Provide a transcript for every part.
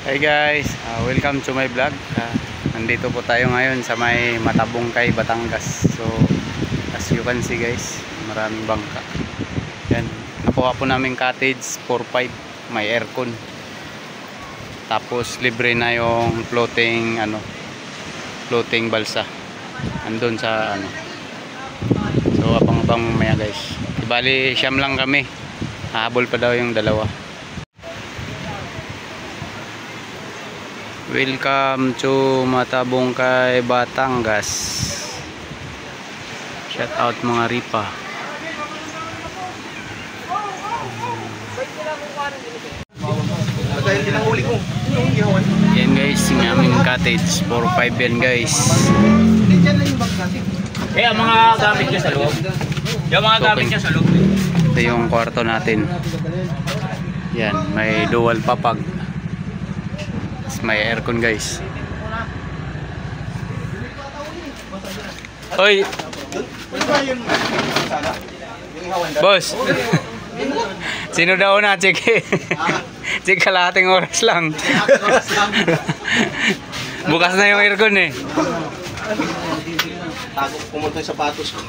Hey guys, welcome to my vlog. Nandito po tayo ngayon sa may Matabungkay, Batangas. So as you can see guys, maraming bangka. Yan, nakuha po namin cottage 4-5, may aircon. Tapos libre na yung floating floating balsa. Andun sa So abang-abang maya guys. Ibali siyam lang kami. Hahabol pa daw yung dalawa. Welcome to Matabungkay, Batangas. Shout out mga ripa. Yan guys, yung aming cottage 4-5 yan guys. Eh, ang mga gamit niya sa loob. Yung mga gamit niya sa loob. Ito yung kwarto natin. Yan, may dual papag. May aircon guys. Hoy. Boss. Sino daw na? Check. Check kalahating oras lang. Bukas na yung aircon eh. Tago pumunta yung sapatos ko.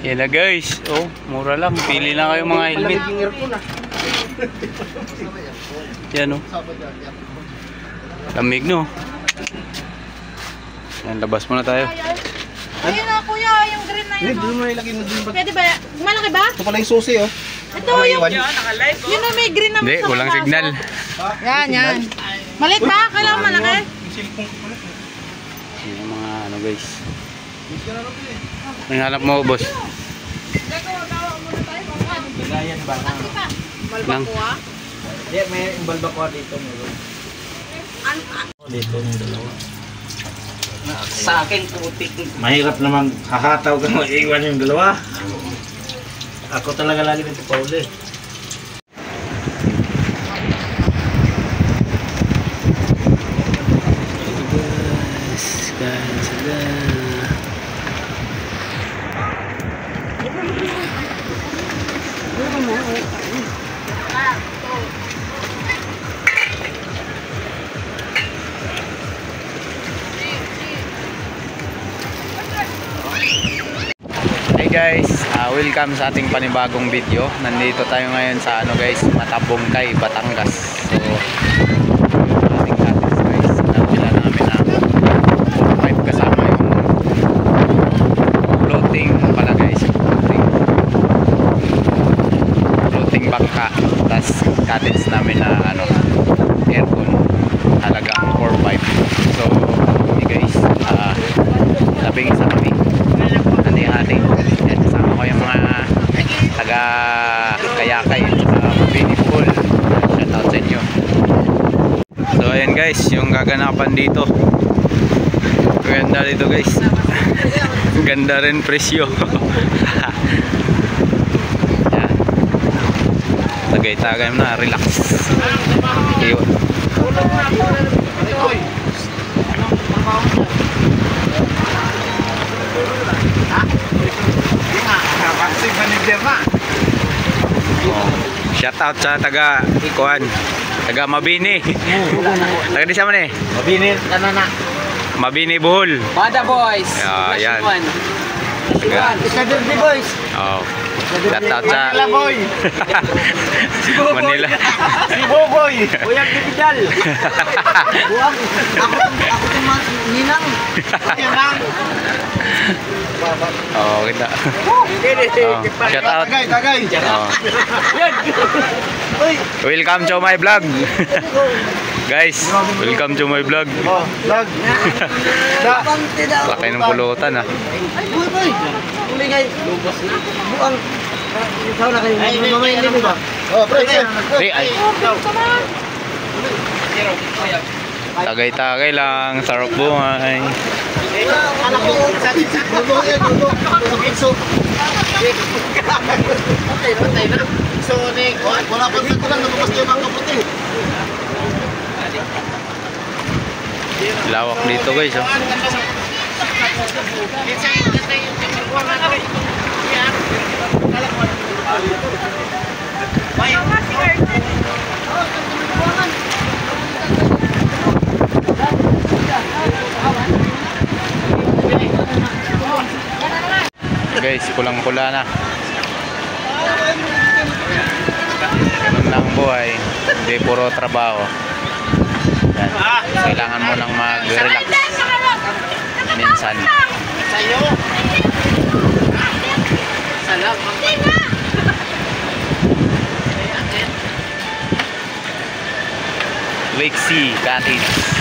Yan na guys. Oh, mura lang. Pili na kayo mga helmet. Yan o. Lamig no. Yan, labas muna tayo. Ayun na kuya, yung green na yun. Doon mo ilagay mo doon. Pwede ba? Malaki ba? Ito pala yung susi oh. Ito yung yun na may green na. Hindi, walang signal. Yan. Malit ba? Kailangan malaki? Yan yung mga guys. Ang hanap mo boss? Lagayan ba na? Malbakwa? Hindi, may balbakwa dito meron. Dito yung dalawa. Sa akin putik. Mahirap naman kakataw ka mag-iwan yung dalawa. Ako talaga lagi nito pa uli. Hey guys, welcome sa ating panibagong video. Nandito tayo ngayon sa guys, Matabungkay, Batangas. So ating cottage guys, napila namin na 4-5 kasama yung floating pala guys, floating bangka. Tas cottage namin na aircon, halagang 4-5. So hey guys, labing isa kami. Hati-hati. Yan, kasama ko yung mga taga-kayakay sa Mabini Pool. Shout out sa inyo. So ayan guys, yung gaganapan dito. Ganda dito guys. Ganda rin presyo. Yan. Tagay-tagay mo na, relax. Iyon. Shout out sa taga Mabini. Taga di sa man eh. Mabini, kanana. Mabini Bohol. Bada boys. Yan. Iskadir di boys. Oh. Shout out sa Manila boy. Manila. Si Boboy. Uyang Bidal. Buang. Ako ninang. Ninang. Oh, kita. Shout out. Tagay. Oh. Welcome to my vlog. Guys, welcome to my vlog. Oh, lag. Laki ng pulutan ah. Ay, boy. Uli kay. Lubos na. Buang. Ikaw na kayo. Mamay hindi mo ba? Oh, pre. Ay. Tagay-tagay lang, sarap buhay. Anak ko sa dugo yan, dugo. So. Patay na. So, wala pa dito lang lumabas yung mga kaputi. Lawak dito guys oh. Ay, guys, kulang-kula na. Ganun lang buhay. Hindi puro trabaho. Yan. Kailangan mo nang mag-relax minsan. Sa'yo. Salamat. Lake Sea Cottage.